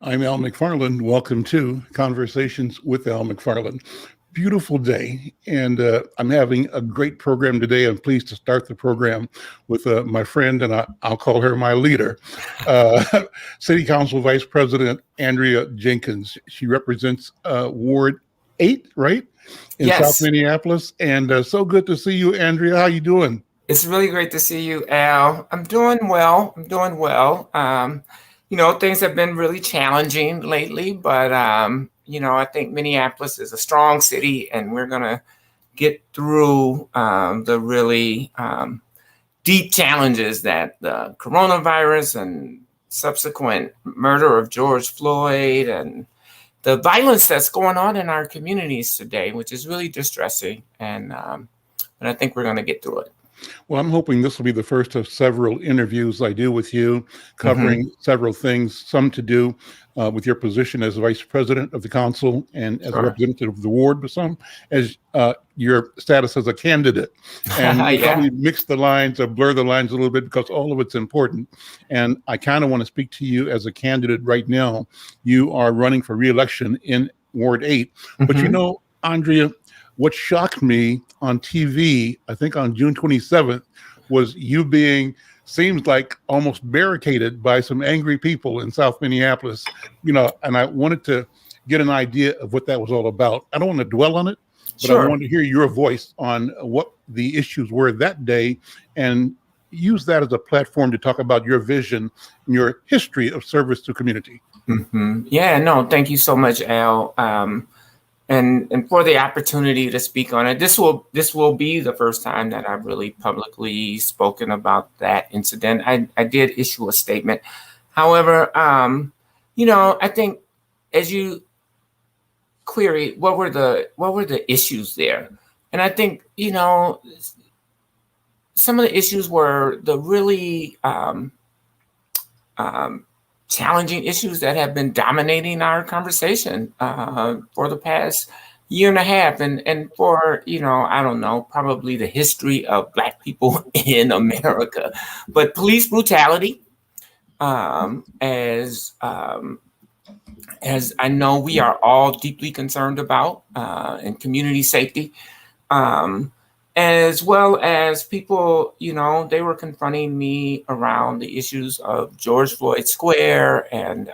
I'm Al McFarlane. Welcome to Conversations with Al McFarlane. Beautiful day, and I'm having a great program today. I'm pleased to start the program with my friend, and I'll call her my leader, uh, City Council Vice President Andrea Jenkins. She represents Ward 8, right, in South Yes, Minneapolis. And so good to see you, Andrea. How you doing? it's really great to see you, Al. I'm doing well. Things have been really challenging lately, but I think Minneapolis is a strong city, and we're gonna get through the really deep challenges that the coronavirus and subsequent murder of George Floyd and the violence that's going on in our communities today, which is really distressing, and I think we're gonna get through it. Well, I'm hoping this will be the first of several interviews I do with you, Hmm. covering several things, some to do with your position as vice president of the council and as a Sure. representative of the ward, but some as your status as a candidate. And we'll Yeah. probably mix the lines or blur the lines a little bit because all of it's important. And I kind of want to speak to you as a candidate right now. You are running for reelection in Ward 8. But Hmm. Andrea, what shocked me on TV, I think on June 27th, was you being seems like almost barricaded by some angry people in South Minneapolis, and I wanted to get an idea of what that was all about. I don't want to dwell on it, but I Sure. wanted to hear your voice on what the issues were that day and use that as a platform to talk about your vision and your history of service to community. Yeah, no, thank you so much, Al. And for the opportunity to speak on it. This will be the first time that I've really publicly spoken about that incident. I did issue a statement. However, I think as you query what were the issues there, and I think some of the issues were the really um, challenging issues that have been dominating our conversation for the past year and a half, and for I don't know, probably the history of Black people in America. But police brutality, um, as um, as I know we are all deeply concerned about, and community safety. Um, as well as people, they were confronting me around the issues of George Floyd Square and,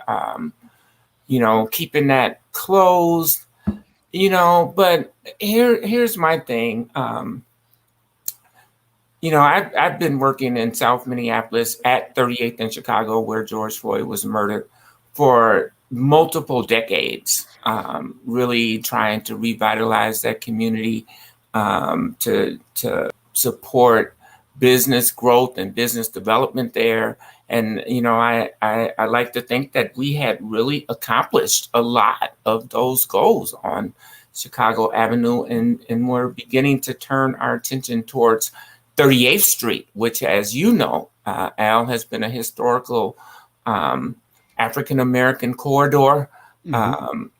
keeping that closed, but here's my thing. I've been working in South Minneapolis at 38th in Chicago, where George Floyd was murdered, for multiple decades, really trying to revitalize that community, to support business growth and business development there. And I like to think that we had really accomplished a lot of those goals on Chicago Avenue, and we're beginning to turn our attention towards 38th Street, which, as you know, Al, has been a historical African American corridor, Mhm. um,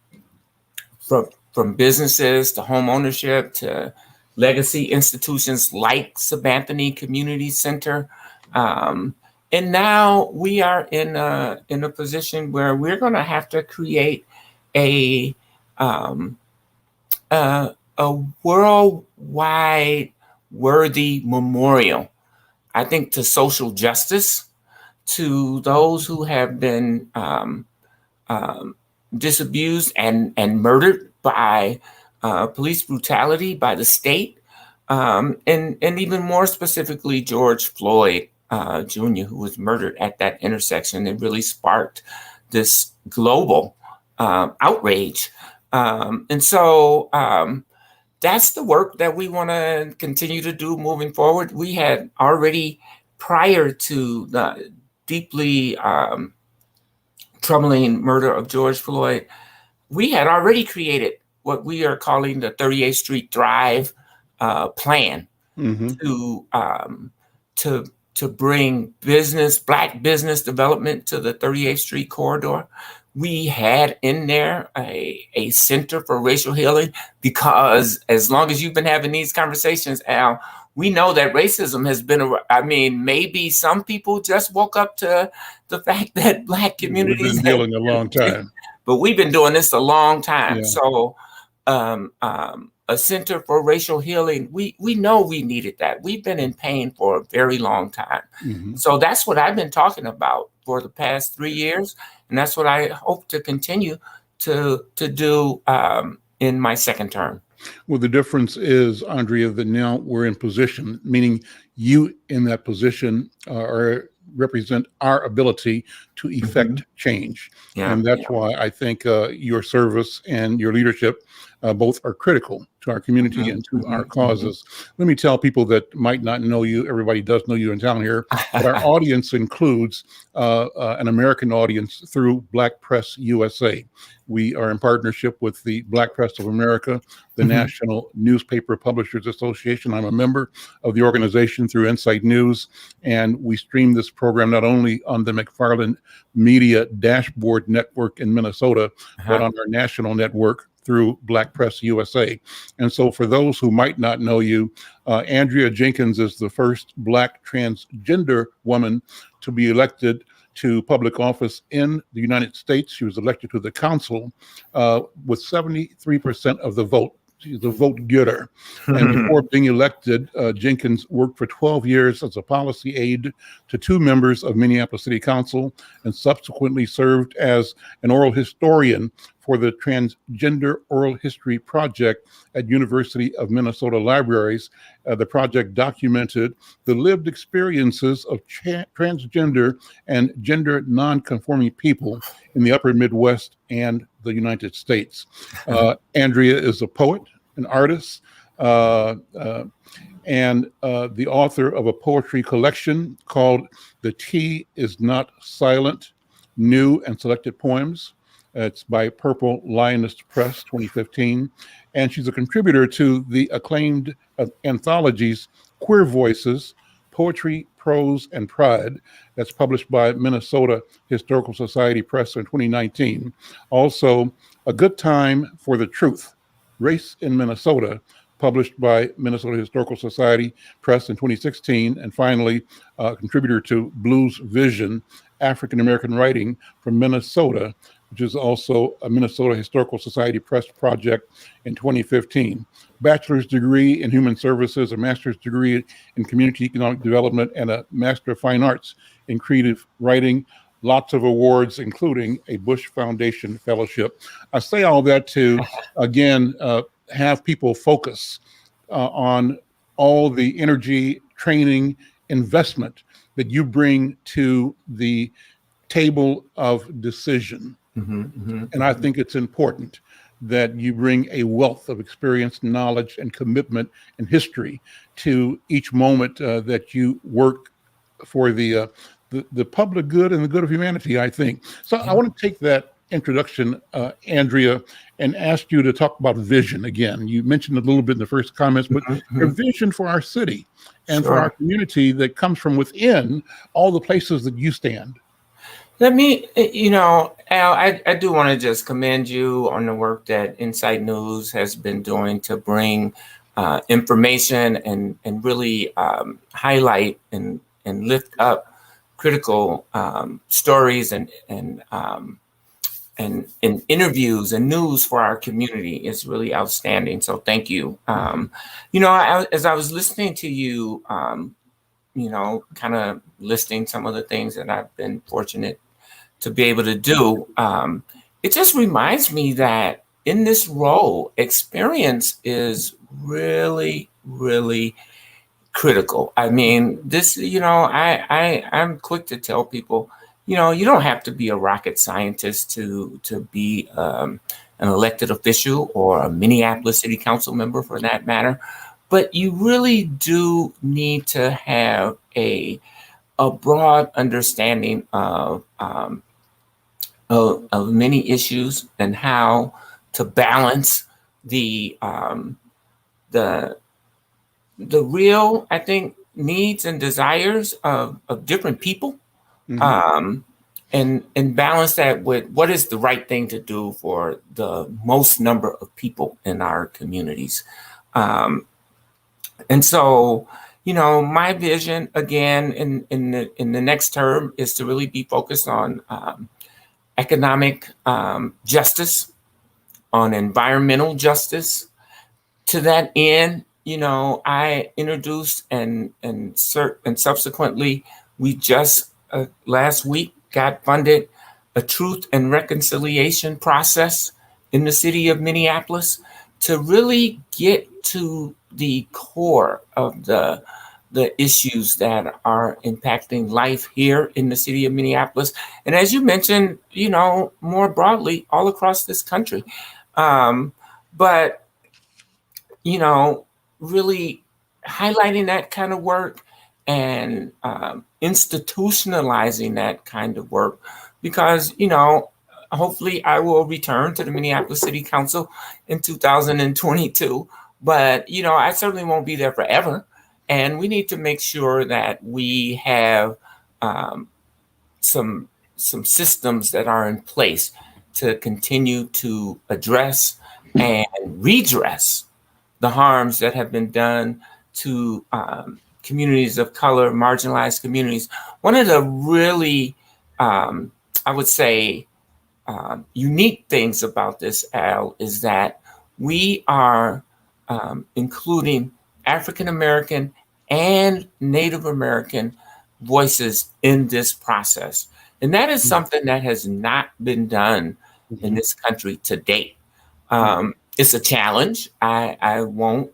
from businesses to home ownership to legacy institutions like Sabanthony Community Center. Um, and now we are in a position where we're going to have to create a um, a worldwide worthy memorial, I think, to social justice, to those who have been um, disabused and murdered by police brutality, by the state, and even more specifically, George Floyd Jr., who was murdered at that intersection. It really sparked this global outrage. And so that's the work that we want to continue to do moving forward. We had already, prior to the deeply troubling murder of George Floyd, we had already created what we are calling the 38th Street Drive plan Mhm. to to bring Black business development to the 38th Street corridor. We had in there a center for racial healing, because as long as you've been having these conversations, Al, we know that racism has been, I mean, maybe some people just woke up to the fact that Black We've communities, been dealing a long time. but we've been doing this a long time. Yeah. So a Center for Racial Healing, we know we needed that. We've been in pain for a very long time. Mm-hmm. So that's what I've been talking about for the past 3 years. And that's what I hope to continue to do in my second term. Well, the difference is, Andrea, that now we're in position, meaning you in that position represent our ability to effect change. Yeah, And that's why I think your service and your leadership both are critical to our community and to our causes. Let me tell people that might not know you, everybody does know you in town here, but our audience includes an American audience through Black Press USA. We are in partnership with the Black Press of America, the National Newspaper Publishers Association. I'm a member of the organization through Insight News, and we stream this program not only on the McFarlane Media Dashboard Network in Minnesota, but on our national network through Black Press USA. And so for those who might not know you, Andrea Jenkins is the first Black transgender woman to be elected to public office in the United States. She was elected to the council with 73% of the vote. She's a vote getter. And before being elected, Jenkins worked for 12 years as a policy aide to 2 members of Minneapolis City Council and subsequently served as an oral historian for the Transgender Oral History Project at University of Minnesota Libraries. The project documented the lived experiences of transgender and gender non-conforming people in the upper Midwest and the United States. Andrea is a poet, an artist, and the author of a poetry collection called The Tea Is Not Silent, New and Selected Poems. It's by Purple Lioness Press, 2015. And she's a contributor to the acclaimed anthologies Queer Voices, Poetry, Prose, and Pride. That's published by Minnesota Historical Society Press in 2019. Also, A Good Time for the Truth, Race in Minnesota, published by Minnesota Historical Society Press in 2016. And finally, a contributor to Blues Vision, African American Writing from Minnesota, which is also a Minnesota Historical Society Press project in 2015. Bachelor's degree in Human Services, a master's degree in Community Economic Development, and a Master of Fine Arts in Creative Writing. Lots of awards, including a Bush Foundation Fellowship. I say all that to, again, have people focus on all the energy, training, investment that you bring to the table of decision. And I think it's important that you bring a wealth of experience, knowledge, and commitment and history to each moment that you work for the public good and the good of humanity, I think. So I want to take that introduction, Andrea, and ask you to talk about vision again. You mentioned a little bit in the first comments, but your vision for our city and for our community that comes from within all the places that you stand. Let me, Al, I do want to just commend you on the work that Insight News has been doing to bring information and really highlight and lift up critical stories and interviews and news for our community. Is really outstanding. So thank you. As I was listening to you, kind of listing some of the things that I've been fortunate to be able to do, it just reminds me that in this role, experience is really, really critical. I mean, this, I'm quick to tell people, you don't have to be a rocket scientist to be an elected official or a Minneapolis City Council member for that matter, but you really do need to have a broad understanding of many issues and how to balance the real, I think, needs and desires of different people, and balance that with what is the right thing to do for the most number of people in our communities. And so, my vision again in the next term is to really be focused on economic justice, on environmental justice. To that end, I introduced and subsequently we just last week got funded a truth and reconciliation process in the city of Minneapolis to really get to the core of the issues that are impacting life here in the city of Minneapolis. And as you mentioned, more broadly all across this country. But really highlighting that kind of work and institutionalizing that kind of work because, hopefully I will return to the Minneapolis City Council in 2022, but, I certainly won't be there forever. And we need to make sure that we have some systems that are in place to continue to address and redress the harms that have been done to communities of color, marginalized communities. One of the really, I would say, unique things about this, Al, is that we are including African American and Native American voices in this process. And that is something that has not been done in this country to date. It's a challenge. I won't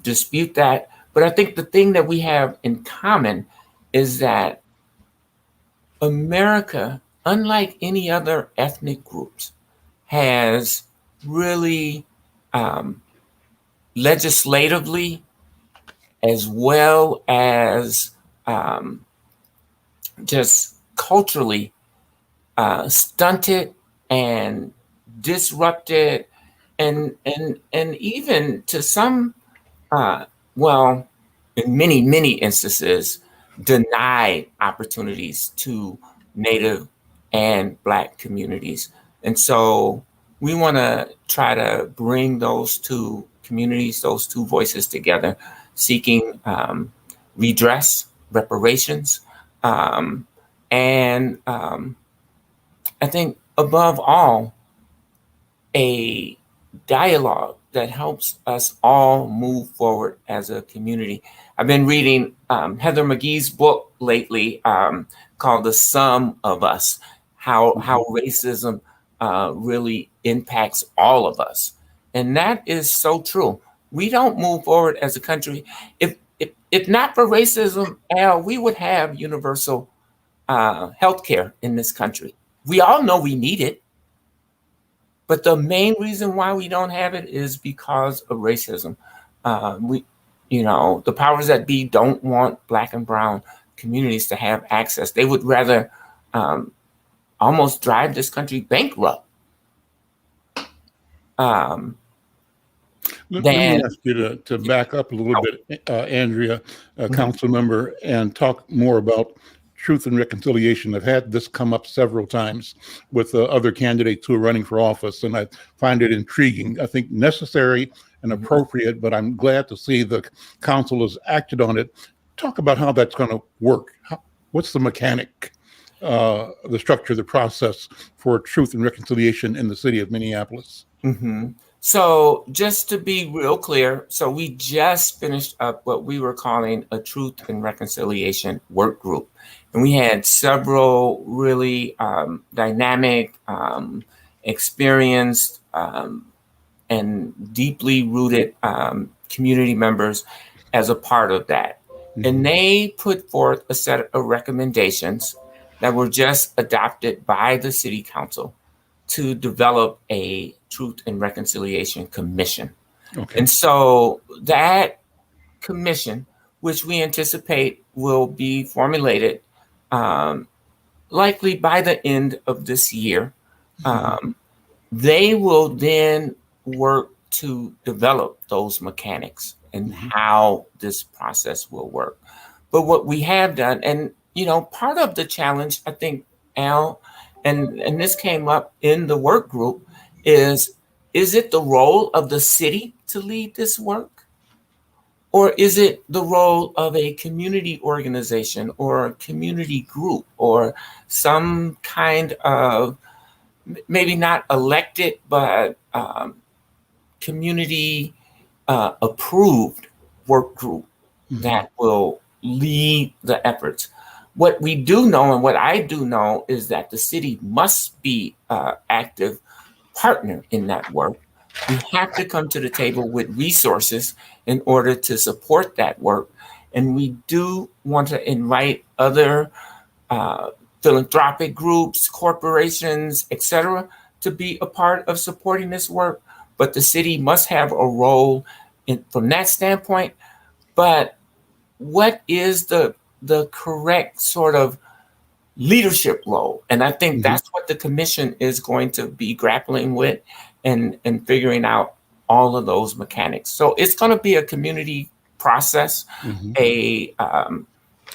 dispute that. But I think the thing that we have in common is that America, unlike any other ethnic groups, has really legislatively as well as just culturally stunted and disrupted and even to some in many instances denied opportunities to Native and Black communities. And so we want to try to bring those two communities, those two voices together, seeking redress, reparations, and I think above all, a dialogue that helps us all move forward as a community. I've been reading Heather McGhee's book lately called The Sum of Us, how racism really impacts all of us. And that is so true. We don't move forward as a country. If not for racism, Al, we would have universal health care in this country. We all know we need it. But the main reason why we don't have it is because of racism. The powers that be don't want Black and brown communities to have access. They would rather almost drive this country bankrupt. Let me ask you to back up a little bit, Andrea, council member, and talk more about truth and reconciliation. I've had this come up several times with other candidates who are running for office, and I find it intriguing. I think necessary and appropriate, but I'm glad to see the council has acted on it. Talk about how that's going to work. What's the mechanic, the structure, the process for truth and reconciliation in the city of Minneapolis? So just to be real clear, so we just finished up what we were calling a truth and reconciliation work group. And we had several really dynamic, experienced, and deeply rooted community members as a part of that. And they put forth a set of recommendations that were just adopted by the city council to develop a Truth and Reconciliation Commission. Okay. And so that commission, which we anticipate will be formulated likely by the end of this year, they will then work to develop those mechanics and how this process will work. But what we have done, and part of the challenge, I think, Al, and this came up in the work group, is it the role of the city to lead this work? Or is it the role of a community organization or a community group or some kind of, maybe not elected, but community approved work group that will lead the efforts? What we do know, and what I do know, is that the city must be an active partner in that work. We have to come to the table with resources in order to support that work. And we do want to invite other philanthropic groups, corporations, etc., to be a part of supporting this work. But the city must have a role from that standpoint. But what is the correct sort of leadership role? And I think that's what the commission is going to be grappling with and figuring out all of those mechanics. So it's going to be a community process, a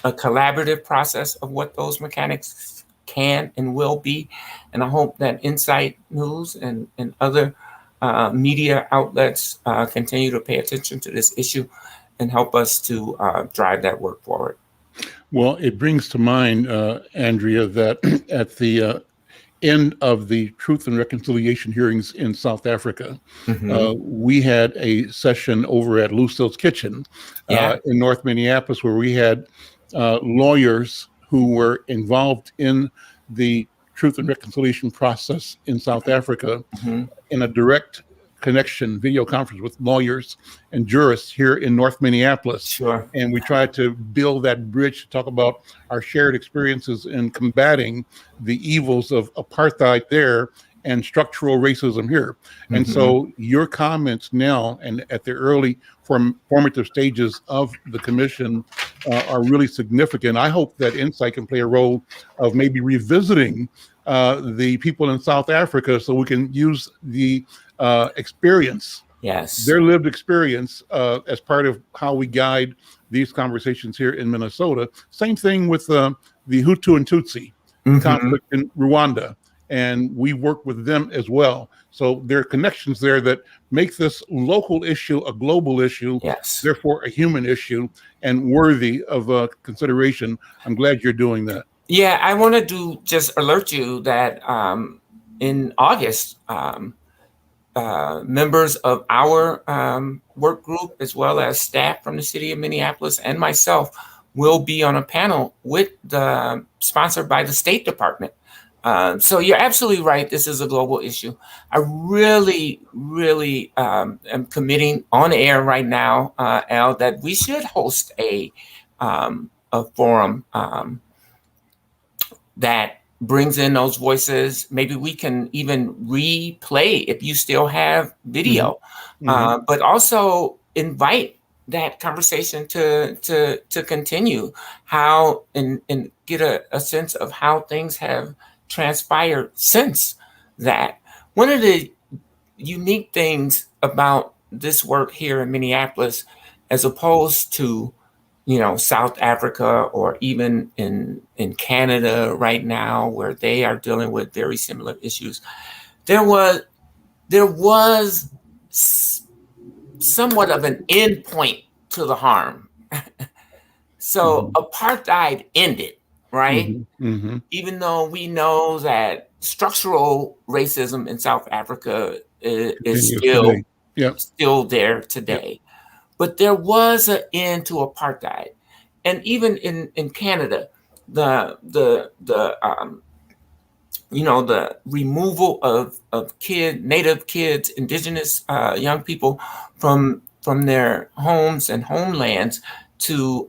collaborative process of what those mechanics can and will be. And I hope that Insight News and other media outlets continue to pay attention to this issue and help us to drive that work forward. Well, it brings to mind, Andrea, that at the end of the Truth and Reconciliation hearings in South Africa, we had a session over at Lucille's Kitchen in North Minneapolis, where we had lawyers who were involved in the Truth and Reconciliation process in South Africa in a direct connection video conference with lawyers and jurists here in North Minneapolis. Sure. And we tried to build that bridge to talk about our shared experiences in combating the evils of apartheid there and structural racism here. And so your comments now and at the early formative stages of the commission are really significant. I hope that Insight can play a role of maybe revisiting the people in South Africa so we can use the experience, their lived experience as part of how we guide these conversations here in Minnesota. Same thing with the Hutu and Tutsi conflict in Rwanda. And we work with them as well. So there are connections there that make this local issue a global issue, therefore a human issue and worthy of consideration. I'm glad you're doing that. Yeah, I want to just alert you that in August, members of our work group, as well as staff from the city of Minneapolis and myself, will be on a panel sponsored by the State Department. So you're absolutely right. This is a global issue. I really, really am committing on air right now, Al, that we should host a forum that brings in those voices. Maybe we can even replay if you still have video, but also invite that conversation to continue how and get a sense of how things have transpired since that. One of the unique things about this work here in Minneapolis, as opposed to, South Africa or even in Canada right now, where they are dealing with very similar issues, there was somewhat of an end point to the harm. So apartheid ended, right? Even though we know that structural racism in South Africa is still there today. But there was an end to apartheid. And even in Canada, the removal of Native kids, Indigenous young people from their homes and homelands to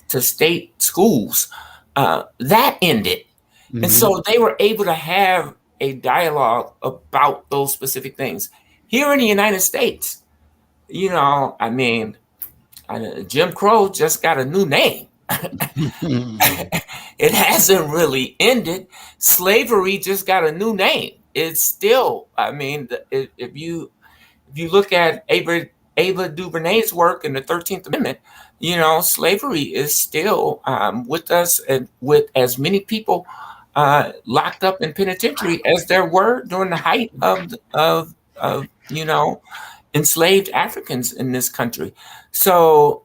state schools, that ended. And so they were able to have a dialogue about those specific things. Here in the United States, Jim Crow just got a new name. It hasn't really ended. Slavery just got a new name. It's still, if you look at Ava DuVernay's work in the 13th Amendment, slavery is still with us, and with as many people locked up in penitentiary as there were during the height of enslaved Africans in this country. So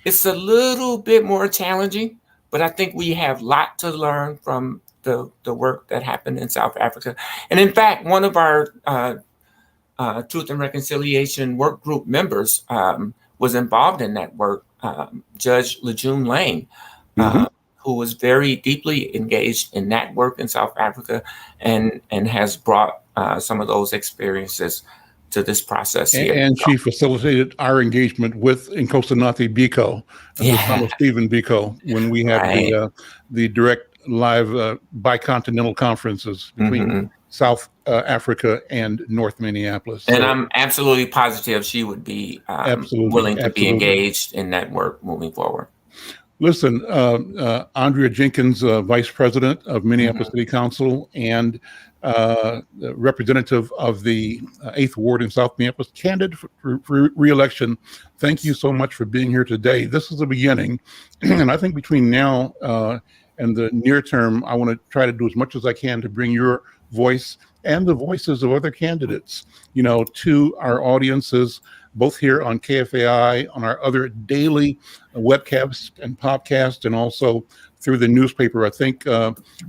it's a little bit more challenging, but I think we have a lot to learn from the work that happened in South Africa. And in fact, one of our Truth and Reconciliation work group members was involved in that work, Judge Lejeune Lane, who was very deeply engaged in that work in South Africa and has brought some of those experiences to this process here. And she facilitated our engagement with Nkosinathi Biko, the son of Stephen Biko, when we had the direct live bicontinental conferences between South Africa and North Minneapolis. And I'm absolutely positive she would be willing to be engaged in that work moving forward. Listen, Andrea Jenkins, Vice President of Minneapolis City Council and representative of the 8th Ward in South Minneapolis, candidate for re-election. Thank you so much for being here today. This is the beginning. And I think between now and the near term, I want to try to do as much as I can to bring your voice and the voices of other candidates, to our audiences, both here on KFAI, on our other daily webcasts and podcasts, and also through the newspaper. I think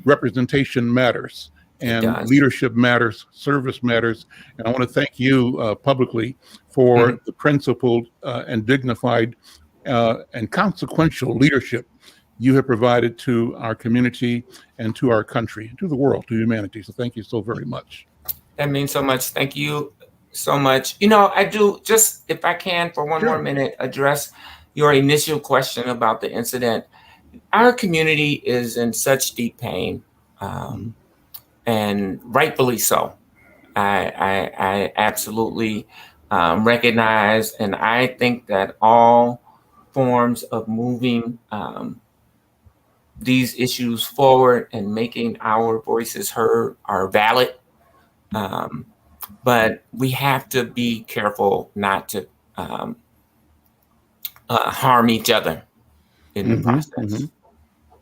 representation matters, and leadership matters, service matters. And I want to thank you publicly for the principled and dignified and consequential leadership you have provided to our community and to our country, to the world, to humanity. So thank you so very much. That means so much. Thank you so much. I do, just if I can for one more minute, address your initial question about the incident. Our community is in such deep pain, and rightfully so. I absolutely recognize, and I think that all forms of moving these issues forward and making our voices heard are valid. But we have to be careful not to harm each other in the process.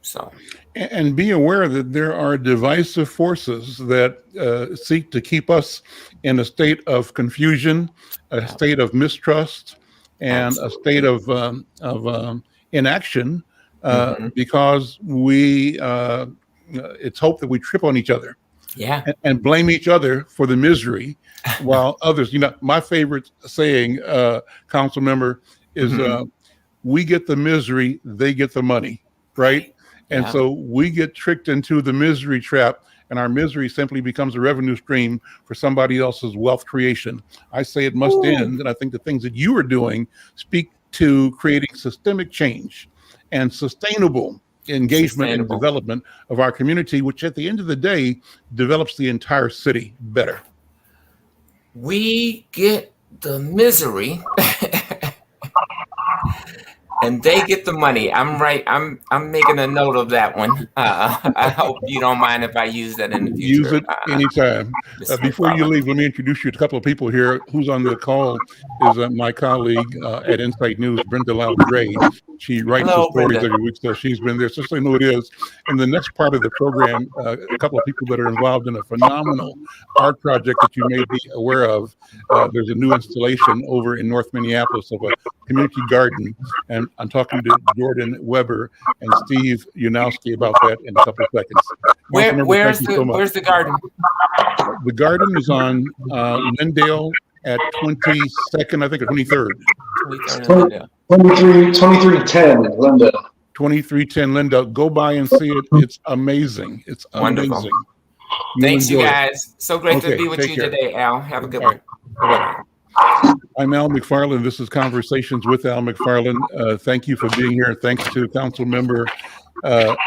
So, and be aware that there are divisive forces that seek to keep us in a state of confusion, a state of mistrust, and a state of inaction, because it's hoped that we trip on each other. And blame each other for the misery, while others, my favorite saying, council member, is we get the misery, they get the money, right? And so we get tricked into the misery trap, and our misery simply becomes a revenue stream for somebody else's wealth creation. I say it must end, and I think the things that you are doing speak to creating systemic change and sustainable engagement and development of our community, which at the end of the day develops the entire city better. We get the misery and they get the money. I'm right. I'm making a note of that one. I hope you don't mind if I use that in the future. Use it anytime. Before you leave, let me introduce you to a couple of people here. Who's on the call is my colleague at Insight News, Brenda Loud-Gray. She writes the stories every week, so she's been there. So know who it is. And the next part of the program, a couple of people that are involved in a phenomenal art project that you may be aware of. There's a new installation over in North Minneapolis of a community garden, and I'm talking to Jordan Weber and Steve Unowski about that in a couple of seconds. Where's the garden? The garden is on Lindale at 22nd, I think, or 23rd. 2310 Lindale. 2310 Lindale. Go by and see it. It's amazing. It's wonderful. Amazing. Thanks, you guys. So great to be with you today, Al. Have a good one. Right. I'm Al McFarlane. This is Conversations with Al McFarlane. Thank you for being here. Thanks to Council Member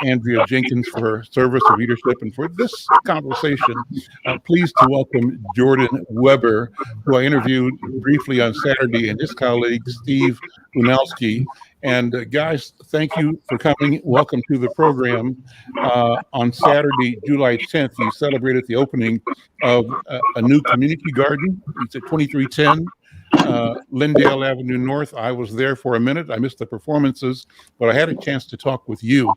Andrea Jenkins for her service and leadership, and for this conversation. Pleased to welcome Jordan Weber, who I interviewed briefly on Saturday, and his colleague Steve Unowski. And guys, thank you for coming. Welcome to the program. On Saturday, July 10th, you celebrated the opening of a new community garden. It's at 2310 Lindale Avenue North. I was there for a minute. I missed the performances, but I had a chance to talk with you,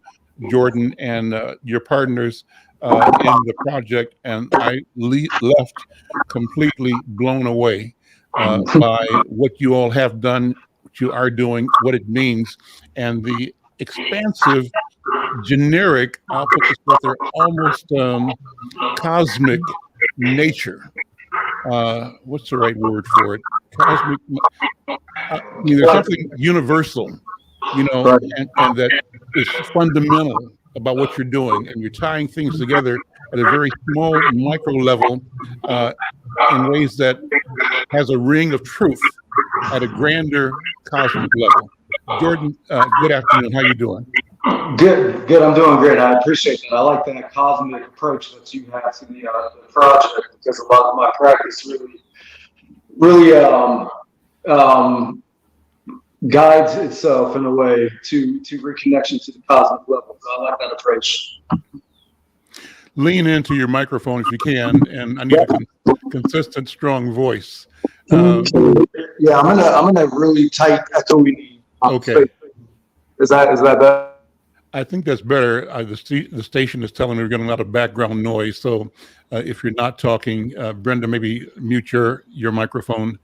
Jordan, and your partners in the project, and I left completely blown away by what you all have done, what you are doing, what it means, and the expansive, generic, I'll put this out there, almost cosmic nature. What's the right word for it? Cosmic. I mean, there's something universal, and that is fundamental about what you're doing, and you're tying things together at a very small micro level in ways that has a ring of truth at a grander cosmic level. Jordan, good afternoon. How you doing? Good. I'm doing great. I appreciate that. I like that cosmic approach that you have to the project, because a lot of my practice really guides itself in a way to reconnection to the cosmic level. So I like that approach. Lean into your microphone if you can, and I need a consistent, strong voice. Yeah, I'm in a really tight echoey. Okay. Space. Is that better? I think that's better. The station is telling me we're getting a lot of background noise. So if you're not talking, Brenda, maybe mute your microphone,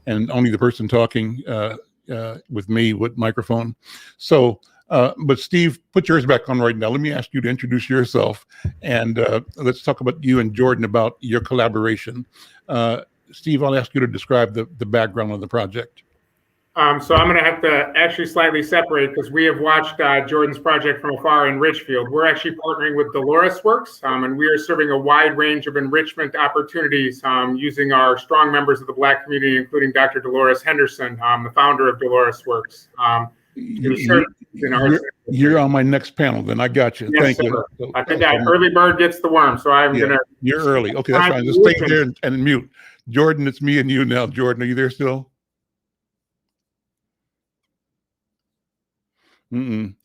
and only the person talking with me with microphone. So, but Steve, put yours back on right now. Let me ask you to introduce yourself, and let's talk about you and Jordan about your collaboration. Steve, I'll ask you to describe the background of the project. So I'm going to have to actually slightly separate, because we have watched Jordan's project from afar in Richfield. We're actually partnering with Dolores Works, and we are serving a wide range of enrichment opportunities using our strong members of the Black community, including Dr. Dolores Henderson, the founder of Dolores Works. You're on my next panel, then. I got you. Yes, Thank you. So, I think early bird gets the worm, so I'm going to... You're early. Okay, that's fine. Just stay there and mute. Jordan, it's me and you now. Jordan, are you there still? And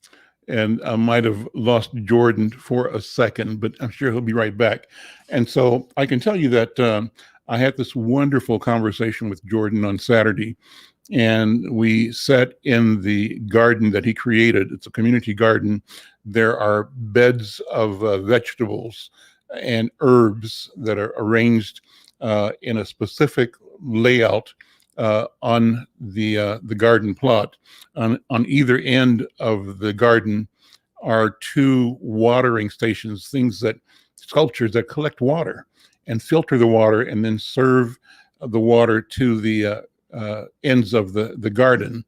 I might have lost Jordan for a second, but I'm sure he'll be right back. And so I can tell you that I had this wonderful conversation with Jordan on Saturday, and we sat in the garden that he created. It's a community garden. There are beds of vegetables and herbs that are arranged in a specific layout on the garden plot. On either end of the garden are two watering stations, sculptures that collect water and filter the water and then serve the water to the ends of the garden.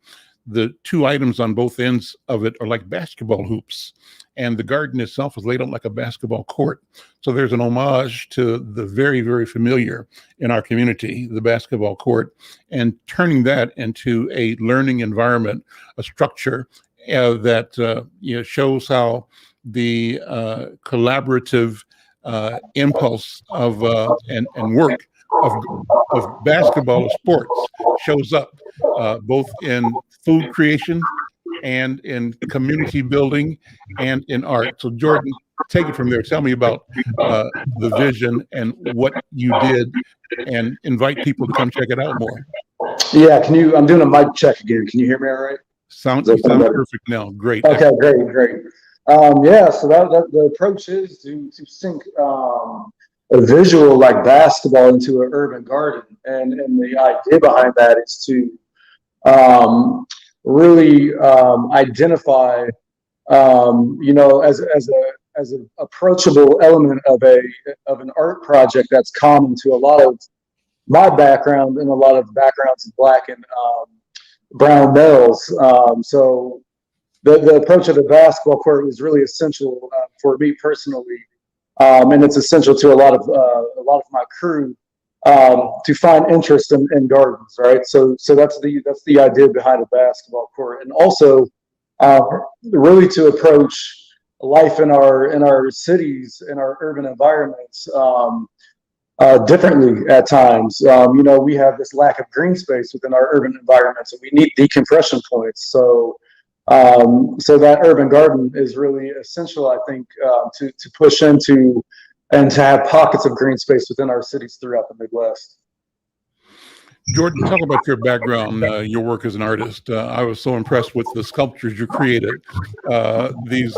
The two items on both ends of it are like basketball hoops, and the garden itself is laid out like a basketball court. So there's an homage to the very, very familiar in our community, the basketball court, and turning that into a learning environment, a structure that shows how the collaborative impulse of and work of basketball sports shows up both in food creation and in community building and in art. So Jordan, take it from there. Tell me about the vision and what you did, and invite people to come check it out more. Yeah, I'm doing a mic check again. Can you hear me all right? Sound perfect now. Great. Okay, great. So that the approach is to sync a visual like basketball into an urban garden, and the idea behind that is to really identify as an approachable element of an art project that's common to a lot of my background and a lot of backgrounds of Black and brown males. So the approach of the basketball court was really essential for me personally, and it's essential to a lot of my crew to find interest in gardens, right? So that's the idea behind a basketball court, and also really to approach life in our cities, in our urban environments differently at times. We have this lack of green space within our urban environments, and we need decompression points. So that urban garden is really essential, I think, to push into and to have pockets of green space within our cities throughout the Midwest. Jordan, talk about your background, your work as an artist. I was so impressed with the sculptures you created. These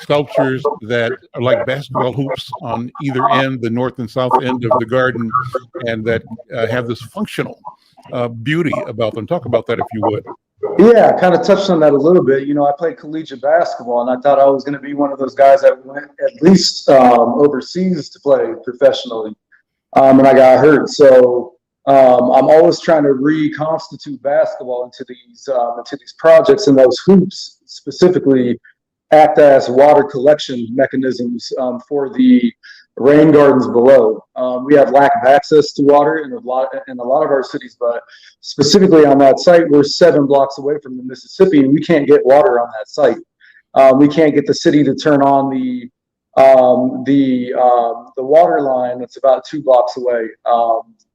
sculptures that are like basketball hoops on either end, the north and south end of the garden, and that have this functional beauty about them. Talk about that if you would. Yeah, I kind of touched on that a little bit. You know, I played collegiate basketball, and I thought I was going to be one of those guys that went at least overseas to play professionally, and I got hurt. So I'm always trying to reconstitute basketball into these projects, and those hoops specifically act as water collection mechanisms for the rain gardens below. We have lack of access to water in a lot of our cities, but specifically on that site, we're 7 blocks away from the Mississippi, and we can't get water on that site. We can't get the city to turn on the water line that's about 2 blocks away.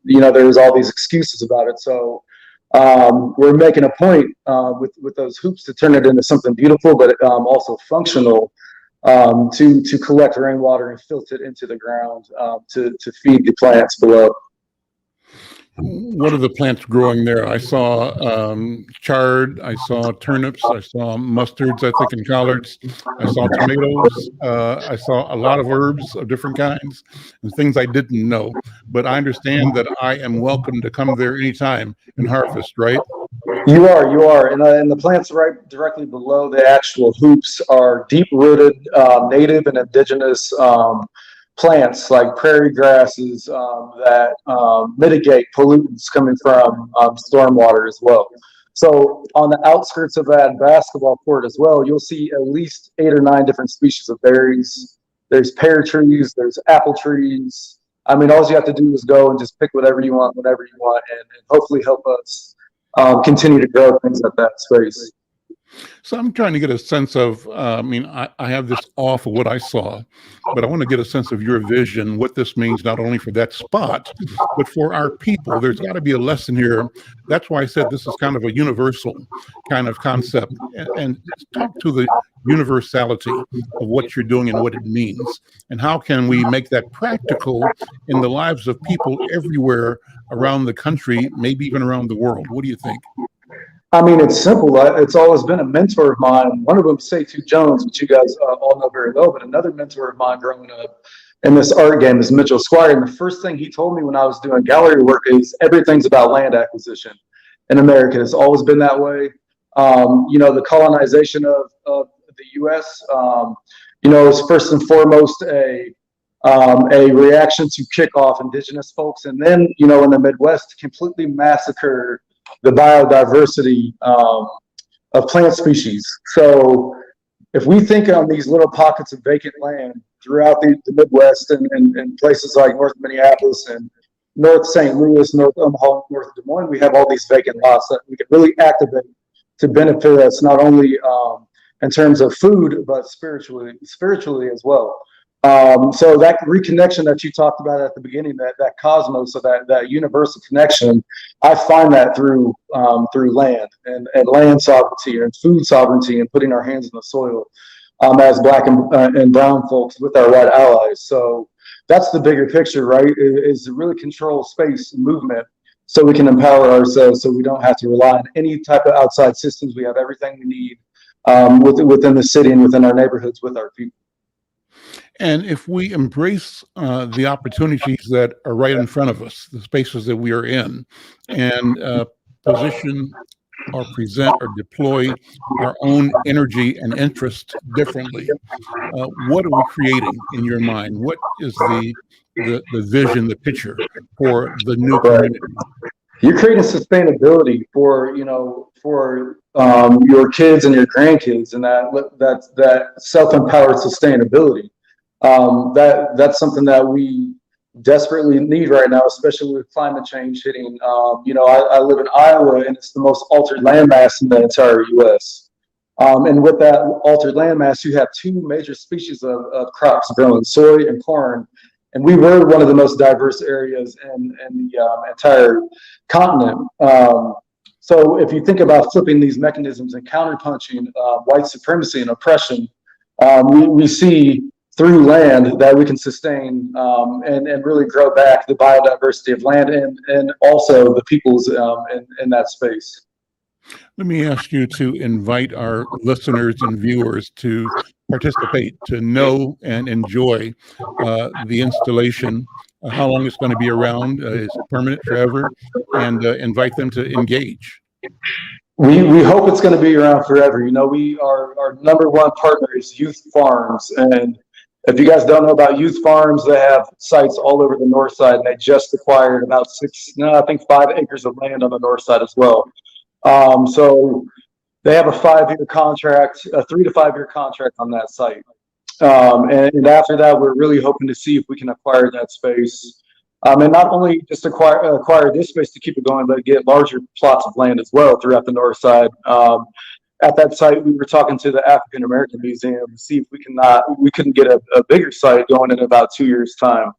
You know, there's all these excuses about it. So we're making a point with those hoops to turn it into something beautiful, but also functional, to collect rainwater and filter it into the ground to feed the plants below. What are the plants growing there? I saw chard, I saw turnips, I saw mustards, I think, and collards. I saw tomatoes. I saw a lot of herbs of different kinds and things I didn't know. But I understand that I am welcome to come there anytime and harvest, right? You are. And the plants right directly below the actual hoops are deep-rooted, native and indigenous plants like prairie grasses that mitigate pollutants coming from stormwater as well. So on the outskirts of that basketball court as well, you'll see at least 8 or 9 different species of berries. There's pear trees, there's apple trees. I mean, all you have to do is go and just pick whatever you want, whenever you want, and hopefully help us continue to grow things at that space. So I'm trying to get a sense of, I have this awe for what I saw, but I want to get a sense of your vision, what this means, not only for that spot, but for our people. There's got to be a lesson here. That's why I said this is kind of a universal kind of concept. And talk to the universality of what you're doing and what it means. And how can we make that practical in the lives of people everywhere around the country, maybe even around the world? What do you think? I mean, it's simple. It's always been a mentor of mine. One of them, Setu Jones, which you guys all know very well, but another mentor of mine growing up in this art game is Mitchell Squire. And the first thing he told me when I was doing gallery work is everything's about land acquisition in America. It's always been that way. You know, the colonization of the U.S., you know, is first and foremost a reaction to kick off indigenous folks. And then, you know, in the Midwest, completely massacre the biodiversity of plant species. So if we think on these little pockets of vacant land throughout the Midwest and places like North Minneapolis and North St. Louis, North Omaha, North Des Moines, we have all these vacant lots that we can really activate to benefit us not only in terms of food, but spiritually as well. So that reconnection that you talked about at the beginning, that cosmos, so that universal connection, I find that through land and land sovereignty and food sovereignty and putting our hands in the soil as Black and brown folks with our white allies. So that's the bigger picture, right? Is to really control space and movement so we can empower ourselves, so we don't have to rely on any type of outside systems. We have everything we need within the city and within our neighborhoods with our people. And if we embrace the opportunities that are right in front of us, the spaces that we are in, and position or present or deploy our own energy and interest differently, what are we creating in your mind? What is the vision, the picture for the new community? You're creating sustainability for your kids and your grandkids, and that self-empowered sustainability. That's something that we desperately need right now, especially with climate change hitting. I live in Iowa, and it's the most altered landmass in the entire U.S. And with that altered landmass, you have 2 major species of crops growing, soy and corn. And we were one of the most diverse areas in the entire continent. So if you think about flipping these mechanisms and counterpunching white supremacy and oppression, we see through land that we can sustain and really grow back the biodiversity of land and also the peoples in that space. Let me ask you to invite our listeners and viewers to participate, to know and enjoy the installation, how long it's going to be around, is it permanent forever, and invite them to engage. We hope it's going to be around forever. You know, our number one partner is Youth Farms, and if you guys don't know about Youth Farms, they have sites all over the north side, and they just acquired about 5 acres of land on the north side as well. So they have a 5-year contract, a 3 to 5 year contract on that site. And after that, we're really hoping to see if we can acquire that space. And not only just acquire this space to keep it going, but get larger plots of land as well throughout the north side. At that site, we were talking to the African American Museum to see if we couldn't get a bigger site going in about 2 years' time.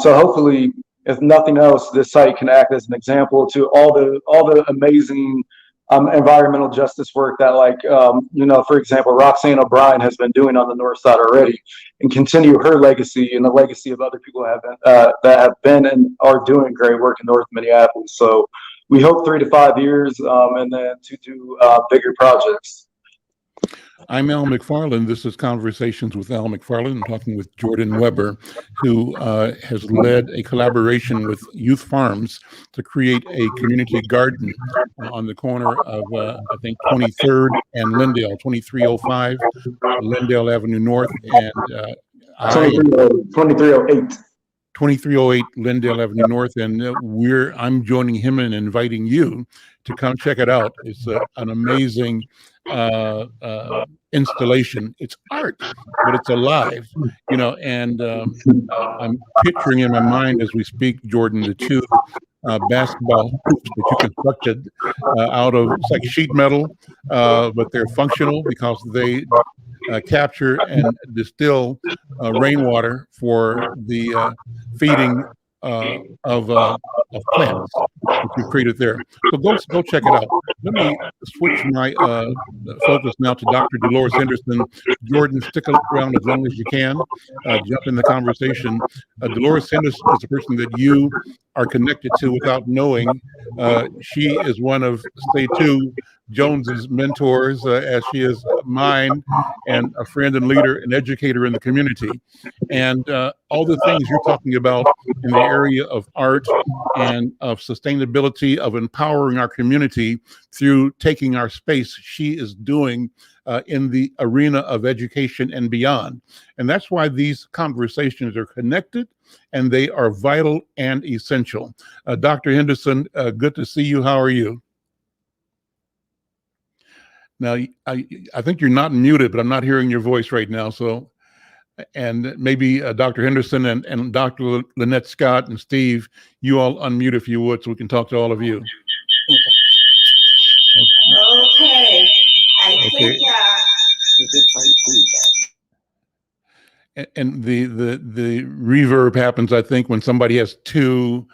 So hopefully, if nothing else, this site can act as an example to all the amazing environmental justice work that, like, for example, Roxanne O'Brien has been doing on the north side already, and continue her legacy and the legacy of other people that have been and are doing great work in North Minneapolis. So we hope 3 to 5 years, and then to do bigger projects. I'm Al McFarlane. This is Conversations with Al McFarlane. I'm talking with Jordan Weber, who has led a collaboration with Youth Farms to create a community garden on the corner of, I think, 23rd and Lindale, 2305 Lindale Avenue North, and 2308. 2308 Lindale Avenue North, and I'm joining him and inviting you to come check it out. It's an amazing installation. It's art, but it's alive, and I'm picturing in my mind as we speak, Jordan, the two basketball hoops that you constructed out of, it's like sheet metal, but they're functional because they capture and distill rainwater for the feeding of plants that you created there. So go check it out. Let me switch my focus now to Dr. Dolores Henderson. Jordan, stick around as long as you can. Jump in the conversation. Dolores Henderson is a person that you are connected to without knowing. She is one of, say, two Jones's mentors, as she is mine, and a friend and leader and educator in the community. And all the things you're talking about in the area of art and of sustainability, of empowering our community through taking our space, she is doing in the arena of education and beyond. And that's why these conversations are connected and they are vital and essential. Dr. Henderson, good to see you. How are you? Now, I think you're not muted, but I'm not hearing your voice right now. So, and maybe Dr. Henderson and Dr. Lynette Scott and Steve, you all unmute if you would, so we can talk to all of you. Okay. I think and the reverb happens, I think, when somebody has two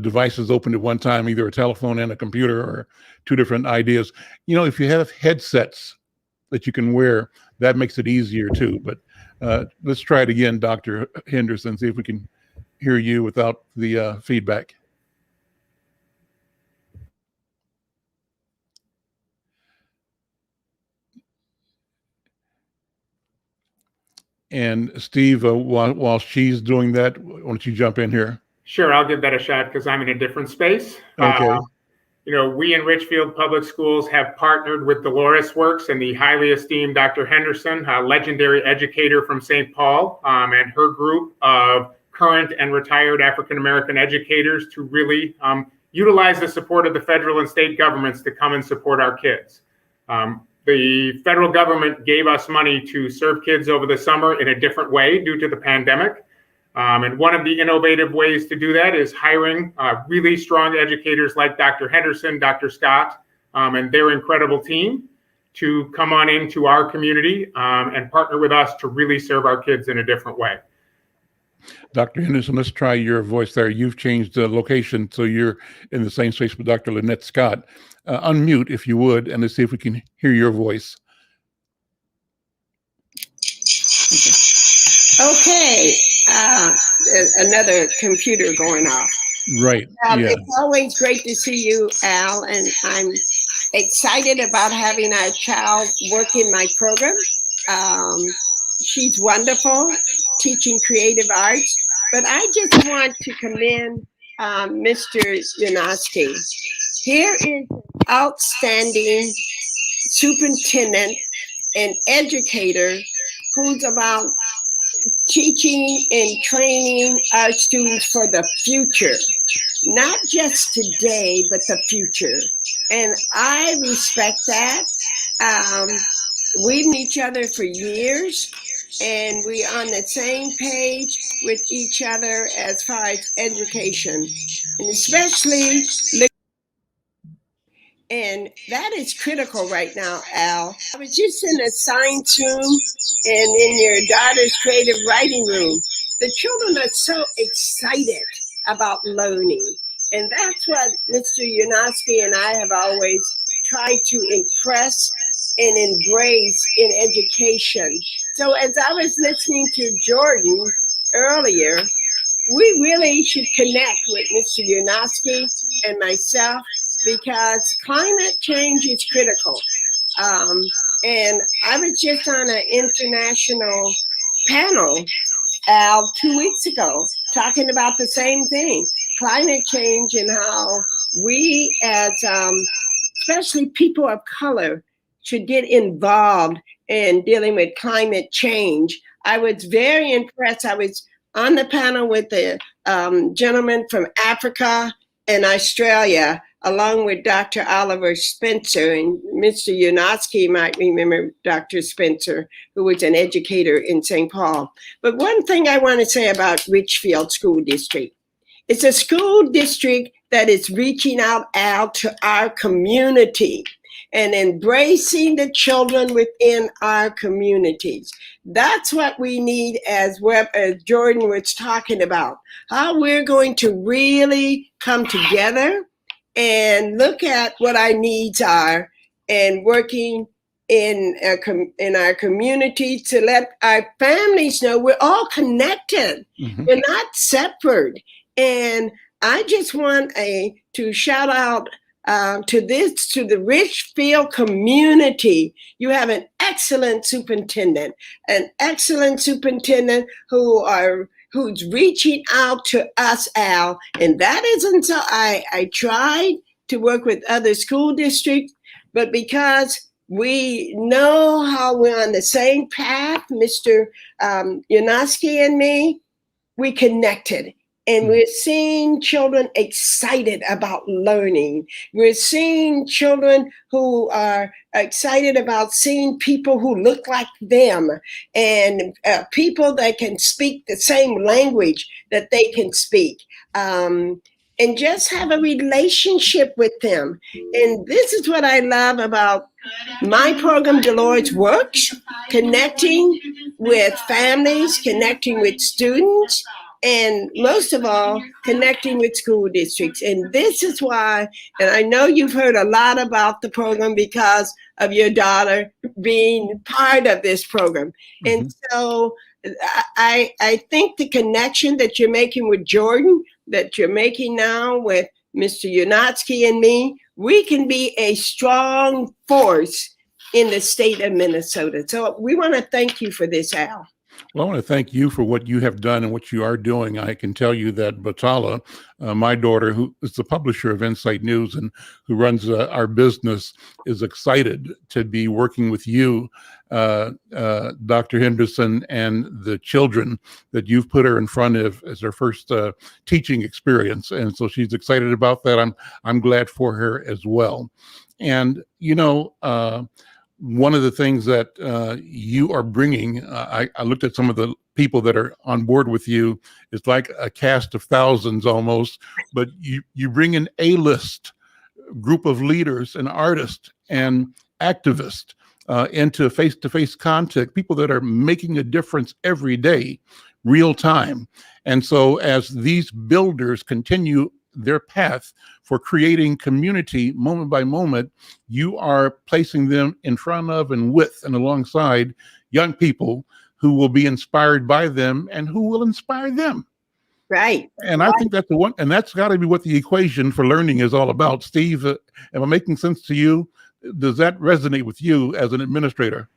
devices open at one time, either a telephone and a computer, or two different ideas. If you have headsets that you can wear, that makes it easier too. But let's try it again, Dr. Henderson, see if we can hear you without the feedback. And Steve, while she's doing that, why don't you jump in here? Sure, I'll give that a shot because I'm in a different space. Okay. We in Richfield Public Schools have partnered with Dolores Works and the highly esteemed Dr. Henderson, a legendary educator from St. Paul, and her group of current and retired African-American educators to really utilize the support of the federal and state governments to come and support our kids. The federal government gave us money to serve kids over the summer in a different way due to the pandemic. And one of the innovative ways to do that is hiring really strong educators like Dr. Henderson, Dr. Scott, and their incredible team to come on into our community and partner with us to really serve our kids in a different way. Dr. Henderson, let's try your voice there. You've changed the location, so you're in the same space with Dr. Lynette Scott. Unmute, if you would, and let's see if we can hear your voice. Okay, there's another computer going off. Right. Yeah. It's always great to see you, Al, and I'm excited about having our child work in my program. She's wonderful, teaching creative arts, but I just want to commend Mr. Yanowski. Here is an outstanding superintendent and educator who's about teaching and training our students for the future, not just today, but the future. And I respect that. We've known each other for years, and we're on the same page with each other as far as education, and especially. And that is critical right now, Al. I was just in a science room and in your daughter's creative writing room. The children are so excited about learning. And that's what Mr. Yanowski and I have always tried to impress and embrace in education. So as I was listening to Jordan earlier, we really should connect with Mr. Yanowski and myself, because climate change is critical. And I was just on an international panel, Al, 2 weeks ago, talking about the same thing, climate change, and how we as, especially people of color, should get involved in dealing with climate change. I was very impressed. I was on the panel with the gentleman from Africa and Australia, along with Dr. Oliver Spencer, and Mr. Yanowski might remember Dr. Spencer, who was an educator in St. Paul. But one thing I want to say about Richfield School District, it's a school district that is reaching out to our community and embracing the children within our communities. That's what we need, as Jordan was talking about, how we're going to really come together and look at what our needs are, and working in our community to let our families know we're all connected. Mm-hmm. We're not separate. And I just want to shout out to the Richfield community. You have an excellent superintendent who's reaching out to us, Al. And that isn't so. I tried to work with other school districts, but because we know how we're on the same path, Mr. Yanowski and me, we connected. And we're seeing children excited about learning. We're seeing children who are excited about seeing people who look like them, and people that can speak the same language that they can speak, and just have a relationship with them. And this is what I love about my program, Dolores Works, connecting with families, connecting with students, and most of all, connecting with school districts. And this is why, and I know you've heard a lot about the program because of your daughter being part of this program. Mm-hmm. And so I think the connection that you're making with Jordan, that you're making now with Mr. Yanowski and me, we can be a strong force in the state of Minnesota. So we want to thank you for this, Al. Well, I want to thank you for what you have done and what you are doing. I can tell you that Batala, my daughter, who is the publisher of Insight News and who runs our business, is excited to be working with you, Dr. Henderson, and the children that you've put her in front of as her first teaching experience. And so she's excited about that. I'm glad for her as well. And, one of the things that you are bringing, I looked at some of the people that are on board with you. It's like a cast of thousands almost, but you bring an A-list group of leaders and artists and activists into face-to-face contact, people that are making a difference every day, real time. And so as these builders continue their path for creating community moment by moment, you are placing them in front of and with and alongside young people who will be inspired by them and who will inspire them. Right. And I think that's the one, and that's got to be what the equation for learning is all about. Steve, am I making sense to you? Does that resonate with you as an administrator?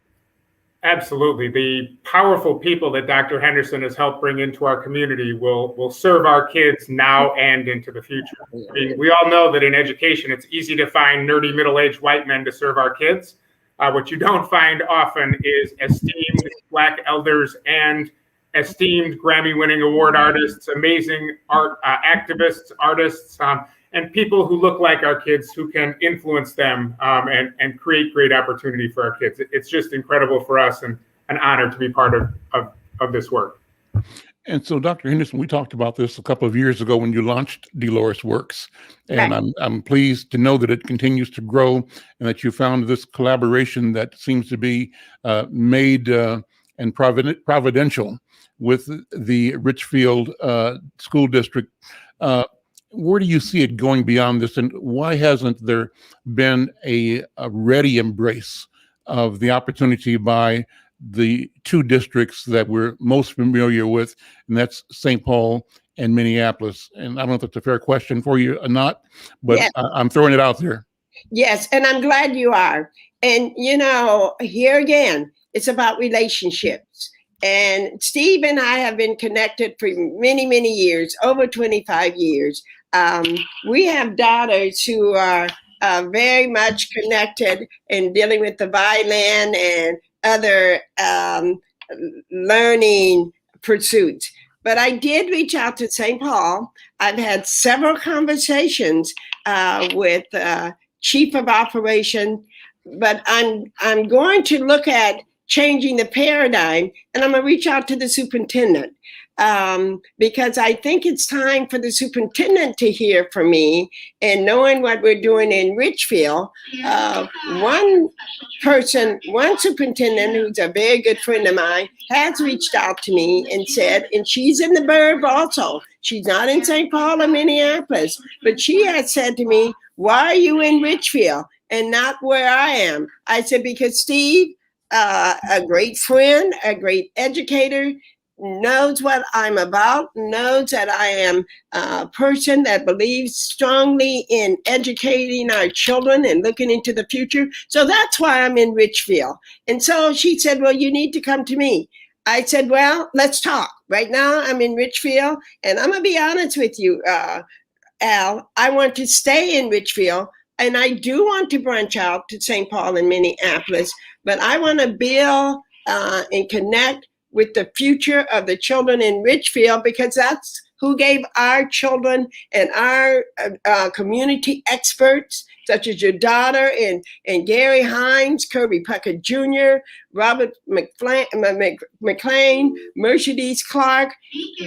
Absolutely. The powerful people that Dr. Henderson has helped bring into our community will serve our kids now and into the future. I mean, we all know that in education, it's easy to find nerdy middle-aged white men to serve our kids. What you don't find often is esteemed Black elders and esteemed Grammy-winning award artists, amazing art activists, artists, and people who look like our kids who can influence them and create great opportunity for our kids. It's just incredible for us and an honor to be part of this work. And so, Dr. Henderson, we talked about this a couple of years ago when you launched Dolores Works, and Right. I'm pleased to know that it continues to grow and that you found this collaboration that seems to be made and providential with the Richfield School District. Where do you see it going beyond this, and why hasn't there been a ready embrace of the opportunity by the two districts that we're most familiar with, and that's St. Paul and Minneapolis? And I don't know if that's a fair question for you or not, but Yes. I'm throwing it out there. Yes, and I'm glad you are. And, here again, it's about relationships. And Steve and I have been connected for many, many years, over 25 years. We have daughters who are very much connected in dealing with the violin and other learning pursuits. But I did reach out to St. Paul. I've had several conversations with chief of operation, but I'm going to look at changing the paradigm, and I'm going to reach out to the superintendent because I think it's time for the superintendent to hear from me. And knowing what we're doing in Richfield, one superintendent who's a very good friend of mine has reached out to me and said, and she's in the burb also. She's not in St. Paul or Minneapolis, but she has said to me, "Why are you in Richfield and not where I am?" I said, "Because Steve, a great friend, a great educator, knows what I'm about, knows that I am a person that believes strongly in educating our children and looking into the future. So that's why I'm in Richfield." And so she said, "Well, you need to come to me." I said, "Well, let's talk. Right now I'm in Richfield, and I'm going to be honest with you, Al, I want to stay in Richfield, and I do want to branch out to St. Paul and Minneapolis, but I want to build and connect with the future of the children in Richfield, because that's who gave our children and our community experts, such as your daughter and Gary Hines, Kirby Puckett Jr., Robert McLean, Mercedes Clark.